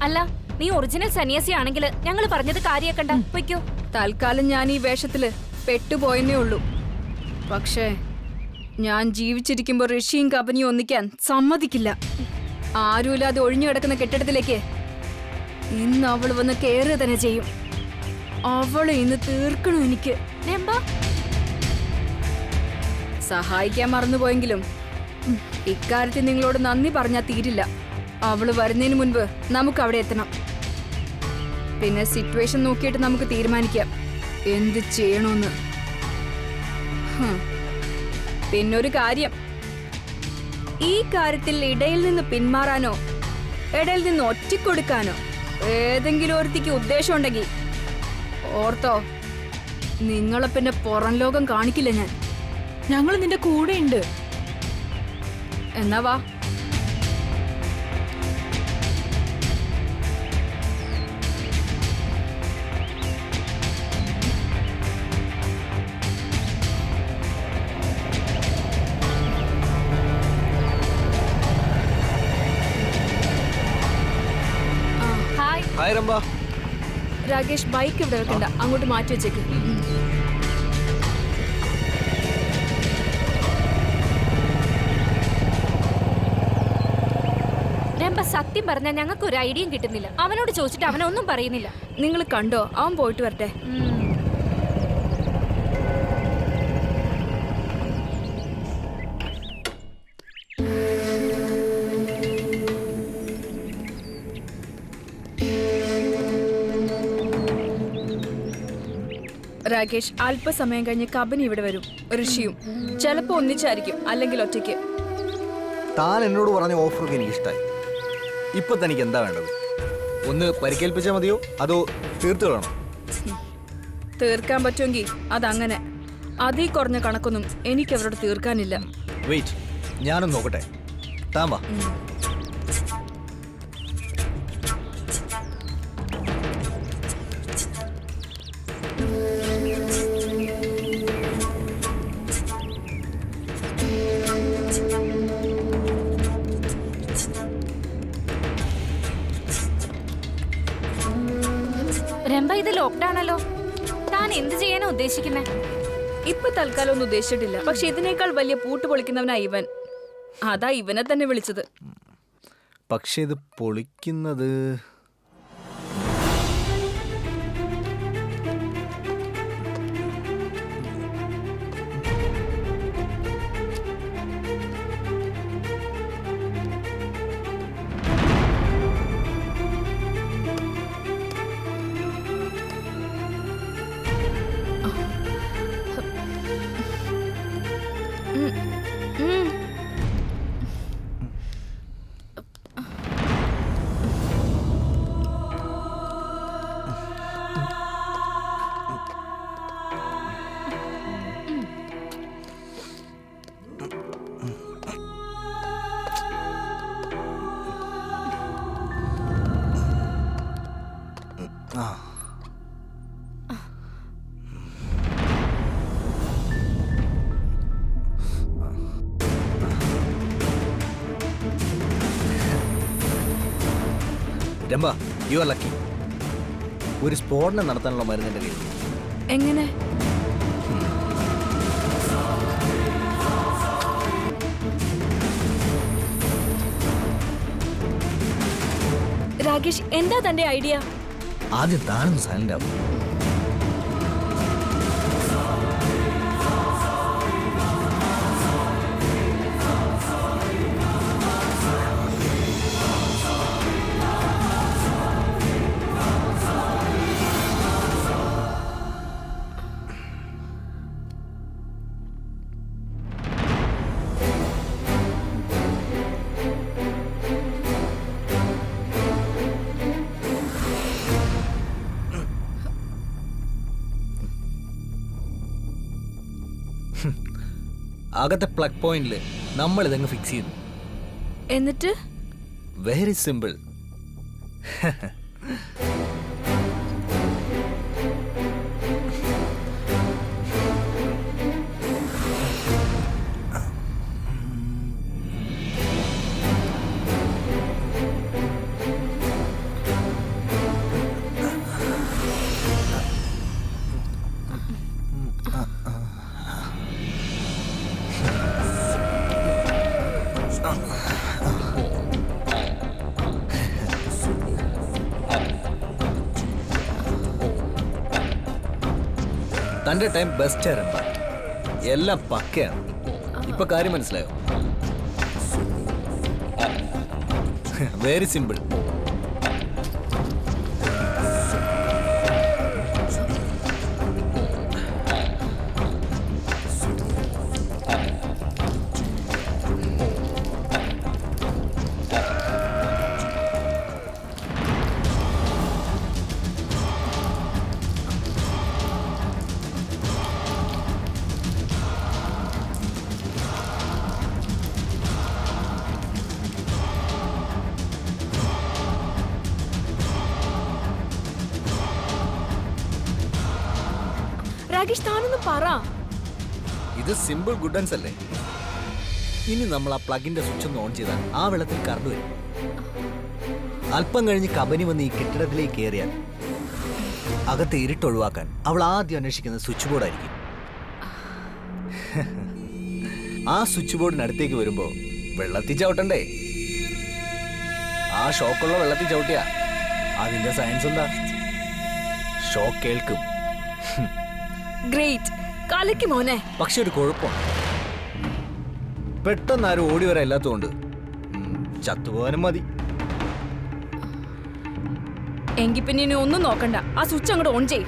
അല്ല, നീ ഒറിജിനൽ സന്യാസി ആണെങ്കിൽ ഞങ്ങൾ പറഞ്ഞത് കാര്യാക്കണ്ട. പൊയ്ക്കോ. തൽക്കാലം ഞാൻ ഈ വേഷത്തില് പെട്ടുപോയെന്നേ ഉള്ളൂ. പക്ഷേ ഞാൻ ജീവിച്ചിരിക്കുമ്പോൾ ഋഷിയും കബനിയും ഒന്നിക്കാൻ സമ്മതിക്കില്ല. ആരുമില്ലാതെ ഒഴിഞ്ഞു കിടക്കുന്ന കെട്ടിടത്തിലേക്ക് ഇന്ന് അവൾ വന്ന് കയറുക തന്നെ ചെയ്യും. അവളെ ഇന്ന് തീർക്കണു എനിക്ക്. രംഭ, സഹായിക്കാൻ മറന്നുപോയെങ്കിലും ഇക്കാര്യത്തിൽ നിങ്ങളോട് നന്ദി പറഞ്ഞാൽ തീരില്ല. അവള് വരുന്നതിന് മുൻപ് നമുക്ക് അവിടെ എത്തണം. പിന്നെ സിറ്റുവേഷൻ നോക്കിയിട്ട് നമുക്ക് തീരുമാനിക്കാം എന്ത് ചെയ്യണമെന്ന്. പിന്നൊരു കാര്യം, ഈ കാര്യത്തിൽ ഇടയിൽ നിന്ന് പിന്മാറാനോ ഇടയിൽ നിന്ന് ഒറ്റക്കൊടുക്കാനോ ഏതെങ്കിലും ഒരുത്തിക്ക് ഉദ്ദേശം ഉണ്ടെങ്കിൽ ഓർത്തോ, നിങ്ങളെ പിന്നെ പുറം ലോകം കാണിക്കില്ല ഞാൻ. ഞങ്ങൾ നിന്റെ കൂടെ ഉണ്ട്. എന്നാ വാ. ഹായ്. ഹായ് രംഭ. രാകേഷ്, ബൈക്ക് ഇവിടെ വെക്കണ്ട, അങ്ങോട്ട് മാറ്റി വെച്ചേക്ക്. രംഭ, സത്യം പറഞ്ഞാൽ ഞങ്ങൾക്ക് ഒരു ഐഡിയയും കിട്ടുന്നില്ല. അവനോട് ചോദിച്ചിട്ട് അവനൊന്നും പറയുന്നില്ല. നിങ്ങൾ കണ്ടോ? അവൻ പോയിട്ട് വരട്ടെ. രാകേഷ്, അല്പസമയം കഴിഞ്ഞ് കബനി ഇവിടെ വരും. ഋഷിയും ചിലപ്പോ ഒന്നിച്ചായിരിക്കും, അല്ലെങ്കിൽ ഒറ്റയ്ക്ക്. താൻ എന്നോട് പറഞ്ഞ ഓഫറൊക്കെ എനിക്ക് ഇഷ്ടമായി. ഇപ്പൊ തനിക്ക് എന്താ വേണ്ടത്? ഒന്ന് പരിക്കേൽപ്പിച്ചാൽ മതിയോ അതോ തീർത്തു കളണോ? തീർക്കാൻ പറ്റുമെങ്കിൽ അതങ്ങനെ. അതീ കുറഞ്ഞ കണക്കൊന്നും എനിക്ക് അവരോട് തീർക്കാനില്ല. വെയിറ്റ്, ഞാനൊന്ന് നോക്കട്ടെ. താൻ വാ. രംഭ, ഇത് ലോക്ക്ഡൌൺ ആണല്ലോ. താൻ എന്ത് ചെയ്യാനാ ഉദ്ദേശിക്കുന്നേ? ഇപ്പൊ തൽക്കാലം ഒന്നും ഉദ്ദേശിച്ചിട്ടില്ല. പക്ഷെ ഇതിനേക്കാൾ വലിയ പൂട്ട് പൊളിക്കുന്നവനാ ഇവൻ. അതാ ഇവനെ തന്നെ വിളിച്ചത്. പക്ഷെ ഇത് പൊളിക്കുന്നത് രംഭ, യു ആർ ലക്കി. ഒരു സ്ഫോടനം നടത്താനുള്ള മരുന്നിന്റെ കയ്യിൽ. എങ്ങനെ? രാകേഷ്, എന്താ തന്റെ ഐഡിയ? ആദ്യം താനൊന്ന് സൈലന്റ് ആവും. അകത്തെ പ്ലഗ് പോയിന്റിൽ നമ്മൾ ഇതങ്ങ് ഫിക്സ് ചെയ്തു. എന്നിട്ട് വെരി സിമ്പിൾ. തന്റെ ടൈം ബെസ്റ്റ് ആയിരുന്നു. എല്ലാം പക്കയാണ്. ഇപ്പൊ കാര്യം മനസ്സിലായോ? Very simple. രാകേഷ് താനൊന്ന് പറ. ഇത് സിമ്പിൾ ഗുഡൻസ് അല്ലേ? ഇനി നമ്മൾ ആ പ്ലഗിന്റെ സ്വിച്ച് ഒന്ന് ഓൺ ചെയ്താൽ ആ വെള്ളത്തിൽ കറണ്ട് വരും. അല്പം കഴിഞ്ഞ് കബനി വന്ന് ഈ കെട്ടിടത്തിലേക്ക് കയറിയാൽ അകത്തെ ഇരുട്ടൊഴിവാക്കാൻ അവൾ ആദ്യം അന്വേഷിക്കുന്നത് സ്വിച്ച് ബോർഡായിരിക്കും. ആ സ്വിച്ച് ബോർഡിനടുത്തേക്ക് വരുമ്പോ വെള്ളത്തിൽ ചവിട്ടണ്ടേ? ആ ഷോക്കുള്ള വെള്ളത്തിൽ ചവിട്ടിയാ അതിന്റെ സയൻസ് എന്താ? ഷോക്ക് കേൾക്കും. ഗ്രേറ്റ്, കലക്കി മോനെ. പക്ഷെ ഒരു കുഴപ്പമാണ്, പെട്ടെന്ന് ആരും ഓടി വരാൻ ഇല്ലാത്തതുകൊണ്ട് ചത്തുപോകാനും മതി. എങ്കിൽ പിന്നെ ഇനി ഒന്നും നോക്കണ്ട, ആ സ്വിച്ച് അങ്ങോട്ട് ഓൺ ചെയ്.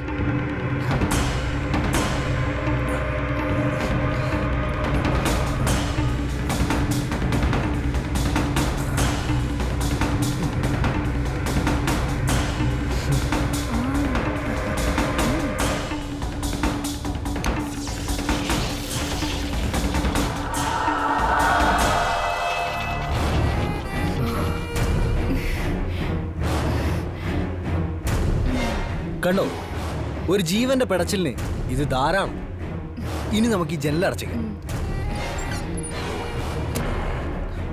കണ്ടോ, ഒരു ജീവന്റെ പെടച്ചിലിന് ഇത് ധാരാളം. ഇനി നമുക്ക് ഈ ജനൽ അടച്ചേക്കാം.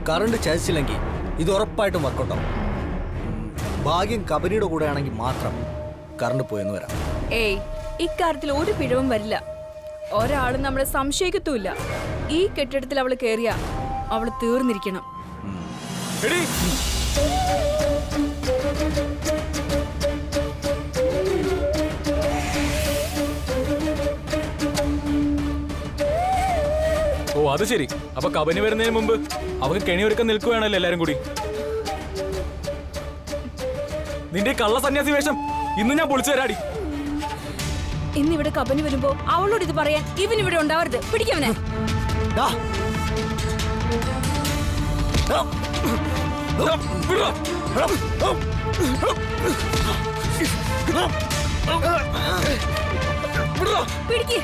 കറണ്ട് ചതിച്ചില്ലെങ്കിൽ ഇത് ഉറപ്പായിട്ടും വർക്കൗട്ടാവും. ഭാഗ്യം കബനിയുടെ കൂടെ ആണെങ്കിൽ മാത്രം കറണ്ട് പോയെന്ന് വരാം. ഏയ്, ഇക്കാര്യത്തിൽ ഒരു പിഴവും വരില്ല. ഒരാളും നമ്മളെ സംശയിക്കത്തുമില്ല. ഈ കെട്ടിടത്തിൽ അവള് കേറിയ അവള് തീർന്നിരിക്കണം. ഓ അത് ശരി. അപ്പൊ കബനി വരുന്നതിന് മുമ്പ് അവക്ക് കെണിയൊരുക്കം നിൽക്കുകയാണല്ലോ എല്ലാരും കൂടി. നിന്റെ കള്ള സന്യാസി വേഷം ഇന്ന് ഞാൻ പൊളിച്ചു തരാടി. ഇന്നിവിടെ കബനി വരുമ്പോ അവളോട് ഇത് പറയാൻ ഇവൻ ഇവിടെ ഉണ്ടാവരുത്. പിടിക്കവനെ. പിടിക്ക്.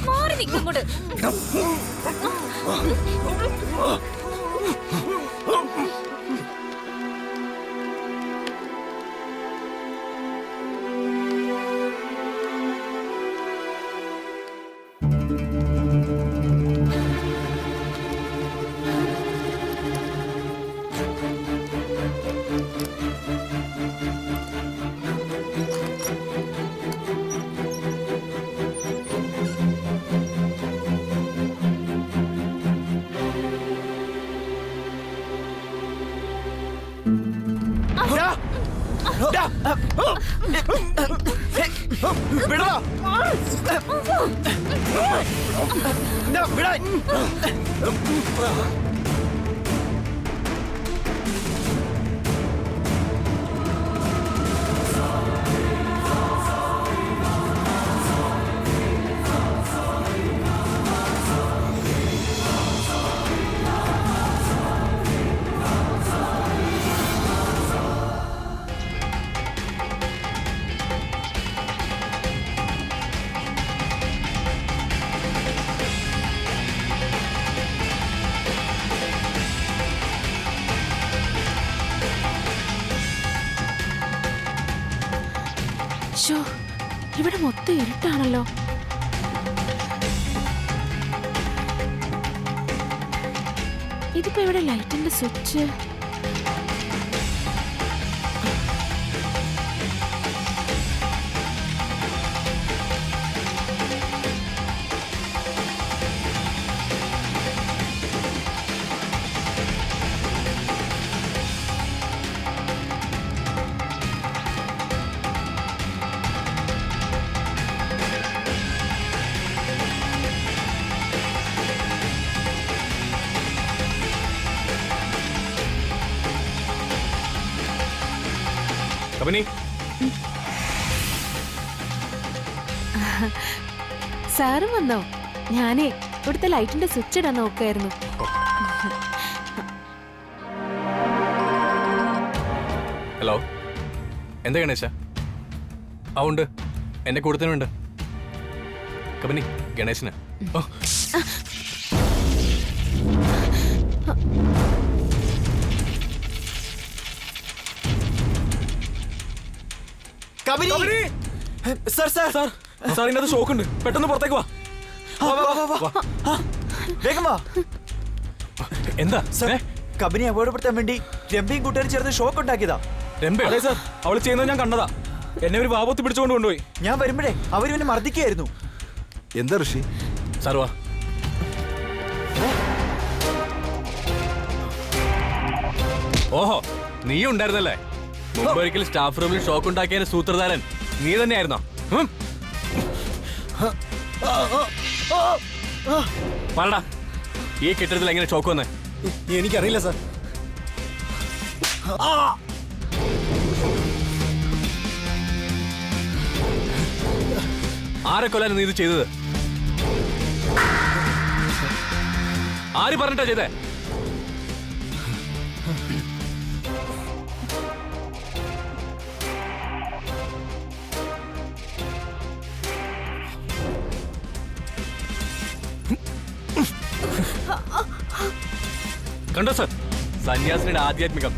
മാറി നിൽക്കങ്ങോട്ട്. ഷോ, ഇവിടെ മൊത്തം ഇരുട്ടാണല്ലോ. ഇതിപ്പോ ഇവിടെ ലൈറ്റിന്റെ സ്വിച്ച്. കബനി, സാറും വന്നോ? ഞാനേ ഇവിടുത്തെ ലൈറ്റിന്റെ സ്വിച്ച് ഇടാൻ നോക്കായിരുന്നു. ഹലോ, എന്താ ഗണേശ? ആ ഉണ്ട്, എന്റെ കൂട്ടത്തിനുണ്ട്. കബനി, ഗണേശന്. ഓ, സർ സർ സാർ സാർ ഇതിനകത്ത് ഷോക്ക് ഉണ്ട്, പെട്ടെന്ന് പുറത്തേക്ക് വാ. വേഗം വാ. എന്താ സർ, കബനി അപകടപ്പെടുത്താൻ വേണ്ടി രംഭയും കൂട്ടുകാരും ചേർന്ന് ഷോക്ക് ഉണ്ടാക്കിയതാ. രംഭ? അതെ സാർ, അവള് ചെയ്യുന്നത് ഞാൻ കണ്ടതാ. എന്നെ ഒരു വാപത്ത് പിടിച്ചുകൊണ്ട് കൊണ്ടുപോയി. ഞാൻ വരുമ്പോഴേ അവരിവനെ മർദ്ദിക്കുകയായിരുന്നു. എന്താ ഋഷി? സാർ വാ. ഓഹോ, നീ ഉണ്ടായിരുന്നല്ലേ മുമ്പ് ഒരിക്കൽ സ്റ്റാഫ് റൂമിൽ ഷോക്ക് ഉണ്ടാക്കിയ സൂത്രധാരൻ നീ തന്നെയായിരുന്നോ? പറടാ, ഈ കെട്ടിടത്തിൽ എങ്ങനെ ഷോക്ക് വന്നേ? എനിക്കറിയില്ല സർ. ആരെ കൊല്ലാൻ നീ ഇത് ചെയ്തത്? ആര് പറഞ്ഞിട്ടാ ചെയ്തേ? കണ്ടോ സർ, സന്യാസിനിയുടെ ആധ്യാത്മികം.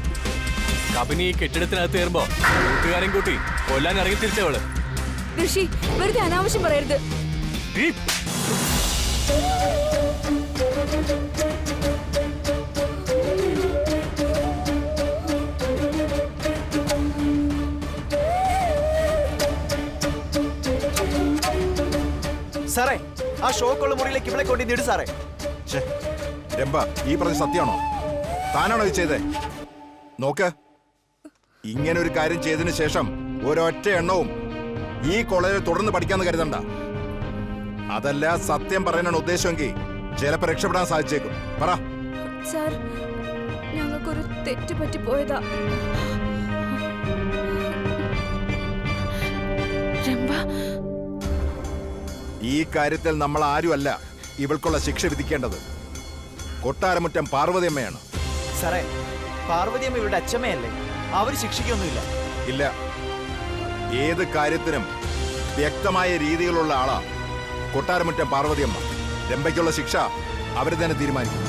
കബനി ഈ കെട്ടിടത്തിനകത്ത് കയറുമ്പോ കൂട്ടുകാരൻ കൂട്ടി കൊല്ലാൻ ഇറങ്ങി തിരിച്ചവള്. ഋഷി, വെറുതെ അനാവശ്യം പറയരുത്. ഈ സാറേ, ആ ഷോക്കുള്ള മുറിയിലേക്ക് ഇവളെ കൊണ്ടു നേടും സാറേ. രംഭ, ഈ പറഞ്ഞ സത്യമാണോ? താനാണോ ഇത് ചെയ്തേ? നോക്ക്, ഇങ്ങനെ ഒരു കാര്യം ചെയ്തതിനു ശേഷം ഒരൊറ്റ എണ്ണവും ഈ കോളേജിൽ തുടർന്ന് പഠിക്കാന്ന് കരുതണ്ട. അതല്ല സത്യം പറയാനാണ് ഉദ്ദേശമെങ്കിൽ ചിലപ്പോൾ രക്ഷപ്പെടാൻ സാധിച്ചേക്കും. പറ. സാർ, ഞങ്ങൾക്കൊരു തെറ്റ് പറ്റിപ്പോയതാ. രംഭ, ഈ കാര്യത്തിൽ നമ്മൾ ആരുമല്ല ഇവൾക്കുള്ള ശിക്ഷ വിധിക്കേണ്ടത്. കൊട്ടാരമുറ്റം പാർവതിയമ്മയാണ്. സാറേ, പാർവതിയമ്മ ഇവരുടെ അച്ഛമ്മയല്ലേ? അവര് ശിക്ഷിക്കൊന്നുമില്ല. ഇല്ല, ഏത് കാര്യത്തിനും വ്യക്തമായ രീതിയിലുള്ള ആളാ കൊട്ടാരമുറ്റം പാർവതിയമ്മ. രംഭയ്ക്കുള്ള ശിക്ഷ അവർ തന്നെ തീരുമാനിക്കും.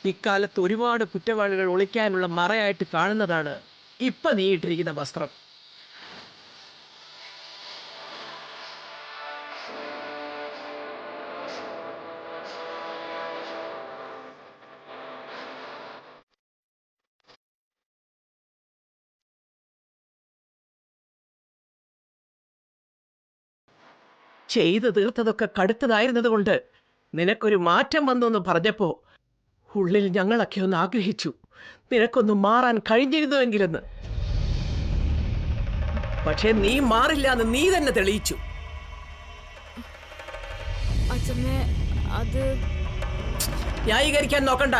ഇക്കാലത്ത് ഒരുപാട് കുറ്റവാളികൾ ഒളിക്കാനുള്ള മറയായിട്ട് കാണുന്നതാണ് ഇപ്പൊ നീ ഇട്ടിരിക്കുന്ന വസ്ത്രം. ചെയ്തു തീർത്തതൊക്കെ കടുത്തതായിരുന്നത് കൊണ്ട് നിനക്കൊരു മാറ്റം വന്നു എന്ന് പറഞ്ഞപ്പോ ഉള്ളിൽ ഞങ്ങളൊക്കെ ഒന്ന് ആഗ്രഹിച്ചു നിനക്കൊന്ന് മാറാൻ കഴിഞ്ഞിരുന്നുവെങ്കിലെന്ന്. പക്ഷെ നീ മാറില്ല എന്ന് നീ തന്നെ തെളിയിച്ചു. അച്ഛമ്മേ, അത് ന്യായീകരിക്കാൻ നോക്കണ്ട.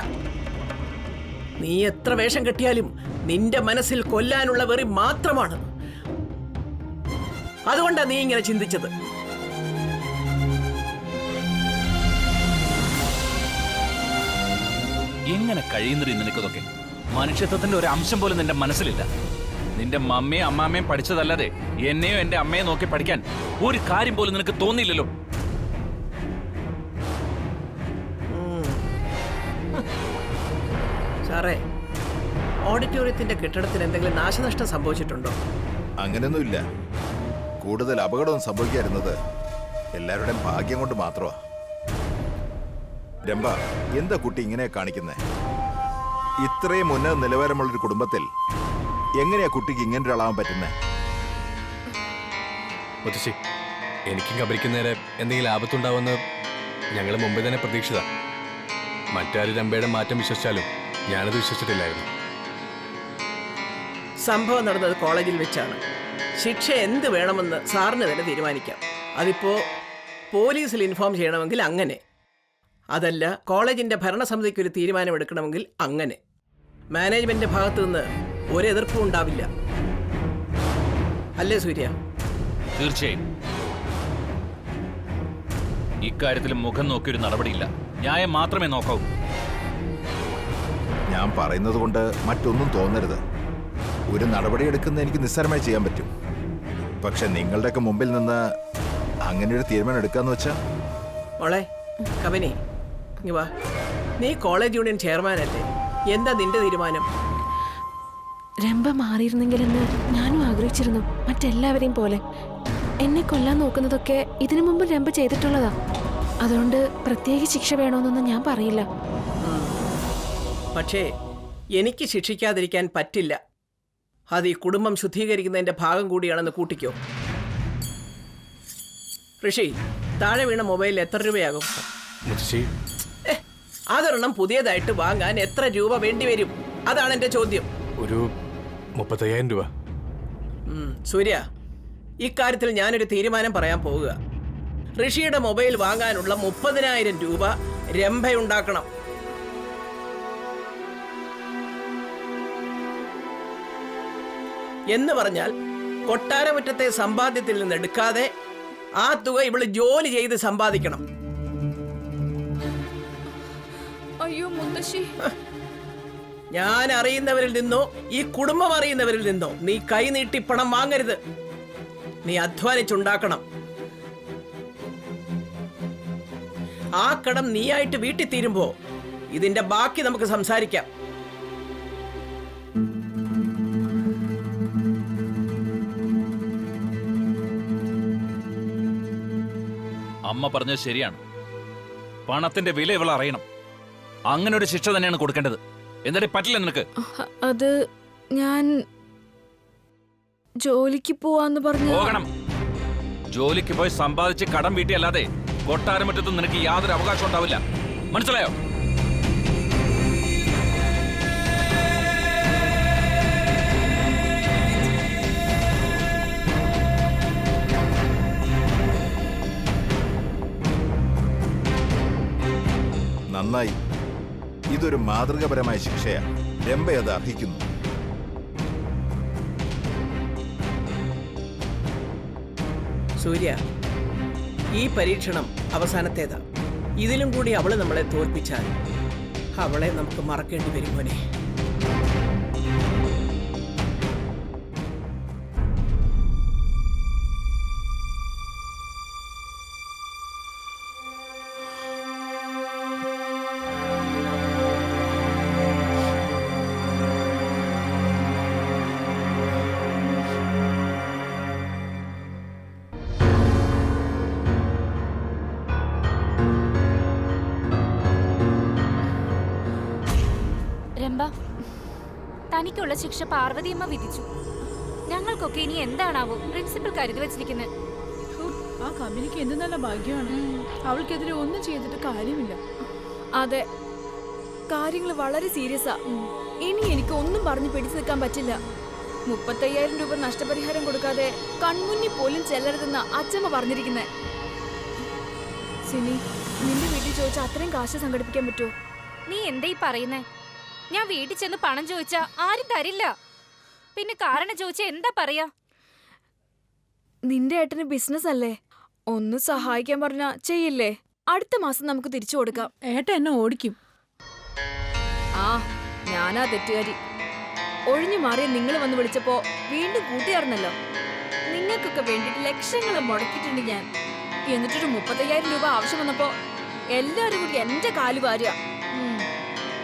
നീ എത്ര വേഷം കെട്ടിയാലും നിന്റെ മനസ്സിൽ കൊല്ലാനുള്ള വെറി മാത്രമാണ്. അതുകൊണ്ടാ നീ ഇങ്ങനെ ചിന്തിച്ചത്. എങ്ങനെ കഴിയുന്നൊരു നിനക്കതൊക്കെ? മനുഷ്യത്വത്തിന്റെ ഒരു അംശം പോലും നിന്റെ മനസ്സിലില്ല. നിന്റെ മമ്മയും അമ്മാമ്മയും പഠിച്ചതല്ലാതെ എന്നെയോ എന്റെ അമ്മയെ നോക്കി പഠിക്കാൻ ഒരു കാര്യം പോലും നിനക്ക് തോന്നിയില്ലല്ലോ. സാറേ, ഓഡിറ്റോറിയത്തിന്റെ കെട്ടിടത്തിന് എന്തെങ്കിലും നാശനഷ്ടം സംഭവിച്ചിട്ടുണ്ടോ? അങ്ങനെയൊന്നുമില്ല. കൂടുതൽ അപകടം സംഭവിക്കാതിരുന്നത് എല്ലാവരുടെയും ഭാഗ്യം കൊണ്ട് മാത്രമാ. രംഭ, എന്താ കുട്ടി ഇങ്ങനെ കാണിക്കുന്നേ? ഇത്രയും ഉന്നത നിലവാരമുള്ളൊരു കുടുംബത്തിൽ എങ്ങനെയാ കുട്ടിക്ക് ഇങ്ങനെ ഒരാളാവാൻ പറ്റുന്നേ? മുത്തശ്ശി, എനിക്കും കബരിക്ക് നേരെ എന്തെങ്കിലും ആപത്തുണ്ടാവുമെന്ന് ഞങ്ങൾ മുമ്പേ തന്നെ പ്രതീക്ഷിത. മറ്റാരും രമ്പയുടെ മാറ്റം വിശ്വസിച്ചാലും ഞാനത് വിശ്വസിച്ചിട്ടില്ലായിരുന്നു. സംഭവം നടന്നത് കോളേജിൽ വെച്ചാണ്. ശിക്ഷ എന്ത് വേണമെന്ന് സാറിന് തന്നെ തീരുമാനിക്കാം. അതിപ്പോ പോലീസിൽ ഇൻഫോം ചെയ്യണമെങ്കിൽ അങ്ങനെ, അതല്ല കോളേജിന്റെ ഭരണസമിതിക്ക് ഒരു തീരുമാനമെടുക്കണമെങ്കിൽ അങ്ങനെ. മാനേജ്മെന്റിന്റെ ഭാഗത്തു നിന്ന് ഒരു എതിർപ്പും ഉണ്ടാവില്ല. അല്ലേ സൂര്യ? തീർച്ചയായും ഇക്കാര്യത്തിൽ മുഖം നോക്കിയൊരു നടപടിയില്ല. ന്യായം മാത്രമേ നോക്കാവൂ. ഞാൻ പറയുന്നത് കൊണ്ട് മറ്റൊന്നും തോന്നരുത്. ഒരു നടപടി എടുക്കുന്ന എനിക്ക് നിസ്സാരമായി ചെയ്യാൻ പറ്റും. പക്ഷെ നിങ്ങളുടെയൊക്കെ മുമ്പിൽ നിന്ന് അങ്ങനെ ഒരു തീരുമാനം എടുക്കാന്ന് വെച്ചാ. മോളെ കബനി, ഇങ്ങ് വാ. നീ കോളേജ് യൂണിയൻ ചെയർമാൻ അല്ലേ? എന്താ നിന്റെ തീരുമാനം? രംഭ മാറിയിരുന്നെങ്കിലെന്ന് ഞാനും ആഗ്രഹിച്ചിരുന്നു, മറ്റെല്ലാവരെയും പോലെ. എന്നെ കൊല്ലാൻ നോക്കുന്നതൊക്കെ ഇതിനു മുമ്പ് രംഭ ചെയ്തിട്ടുള്ളതാ. അതുകൊണ്ട് പ്രത്യേക ശിക്ഷ വേണമെന്നൊന്നും ഞാൻ പറയില്ല. പക്ഷേ എനിക്ക് ശിക്ഷിക്കാതിരിക്കാൻ പറ്റില്ല. അത് ഈ കുടുംബം ശുദ്ധീകരിക്കുന്നതിന്റെ ഭാഗം കൂടിയാണെന്ന് കൂട്ടിക്കോ. ഋഷി, താഴെ വീണ മൊബൈലിൽ എത്ര രൂപയാകും? മുത്തശ്ശി, അതൊരെണ്ണം പുതിയതായിട്ട് വാങ്ങാൻ എത്ര രൂപ വേണ്ടി വരും? അതാണ് എന്റെ ചോദ്യം. ഒരു 35,000 രൂപ. സൂര്യ, ഇക്കാര്യത്തിൽ ഞാനൊരു തീരുമാനം പറയാൻ പോവുക. ഋഷിയുടെ മൊബൈൽ വാങ്ങാനുള്ള 30,000 രൂപ രംഭയുണ്ടാക്കണം. എന്ന് പറഞ്ഞാൽ കൊട്ടാരമുറ്റത്തെ സമ്പാദ്യത്തിൽ നിന്ന് എടുക്കാതെ ആ തുക ഇവള് ജോലി ചെയ്ത് സമ്പാദിക്കണം. അയ്യോ മുത്തശ്ശി, ഞാൻ അറിയുന്നവരിൽ നിന്നോ ഈ കുടുംബം അറിയുന്നവരിൽ നിന്നോ നീ കൈ നീട്ടി പണം വാങ്ങരുത്. നീ അധ്വാനിച്ചുണ്ടാക്കണം. ആ കടം നീയായിട്ട് വീട്ടിൽ തീരുമ്പോ ഇതിന്റെ ബാക്കി നമുക്ക് സംസാരിക്കാം. അമ്മ പറഞ്ഞത് ശരിയാണ്. പണത്തിന്റെ വില ഇവൾ അറിയണം. അങ്ങനെ ഒരു ശിക്ഷ തന്നെയാണ് കൊടുക്കേണ്ടത്. എന്നിട്ട് പറ്റില്ല നിനക്ക്? അത് ഞാൻ ജോലിക്ക് പോവാന്ന് പറഞ്ഞു. പോകണം. ജോലിക്ക് പോയി സമ്പാദിച്ച് കടം വീട്ടിയല്ലാതെ കൊട്ടാരമുറ്റത്തും നിനക്ക് യാതൊരു അവകാശം ഉണ്ടാവില്ല. മനസ്സിലായോ? നന്നായി. ഇതൊരു മാതൃകാപരമായ ശിക്ഷയാണ്. രംഭ അത് അർഹിക്കുന്നു. സൂര്യ, ഈ പരീക്ഷണം അവസാനത്തേതാ. ഇതിലും കൂടി അവള് നമ്മളെ തോൽപ്പിച്ചാൽ അവളെ നമുക്ക് മറക്കേണ്ടി വരും മോനെ. രംഭ, തനിക്കുള്ള ശിക്ഷ പാർവതിയമ്മ വിധിച്ചു. ഞങ്ങൾക്കൊക്കെ ഇനി എന്താണാവോ പ്രിൻസിപ്പൽ കരുതി വെച്ചിരിക്കുന്നത്. ആ കമ്പനിക്ക് എന്ത് നല്ല ഭാഗ്യമാണ്. അവൾക്കെതിരെ ഒന്നും ചെയ്തിട്ട് കാര്യമില്ല. അതെ, കാര്യങ്ങൾ വളരെ സീരിയസാ. ഇനി എനിക്ക് ഒന്നും പറഞ്ഞു പിടിച്ചു നിൽക്കാൻ പറ്റില്ല. 35,000 രൂപ നഷ്ടപരിഹാരം കൊടുക്കാതെ കൺമുന്നിൽ പോലും ചെല്ലരുതെന്ന അച്ഛമ്മ പറഞ്ഞിരിക്കുന്നെ. സിനി, നിന്റെ വീട്ടിൽ ചോദിച്ചാൽ അത്രയും കാശ് സംഘടിപ്പിക്കാൻ പറ്റുമോ? നീ എന്താ ഈ പറയുന്നേ? ഞാൻ വീട്ടിൽ ചെന്ന് പണം ചോദിച്ചാ ആരും തരില്ല. പിന്നെ കാരണം ചോദിച്ചാ എന്താ പറയാ? നിന്റെ ഏട്ടന് ബിസിനസ് അല്ലേ, ഒന്ന് സഹായിക്കാൻ പറഞ്ഞാ ചെയ്യില്ലേ? അടുത്ത മാസം നമുക്ക് തിരിച്ചു കൊടുക്കാം. ഏട്ടൻ എന്നെ ഓടിക്കും. ആ, ഞാനാ തെറ്റുകാരി. ഒഴിഞ്ഞു മാറിയ നിങ്ങൾ വന്ന് വിളിച്ചപ്പോ വീണ്ടും കൂട്ടിയാർന്നല്ലോ. നിങ്ങൾക്കൊക്കെ വേണ്ടിട്ട് ലക്ഷങ്ങൾ മുടക്കിയിട്ടുണ്ട് ഞാൻ. എന്നിട്ടൊരു 35,000 രൂപ ആവശ്യം വന്നപ്പോ എല്ലാരും കൂടി എന്റെ കാല് വാരുക.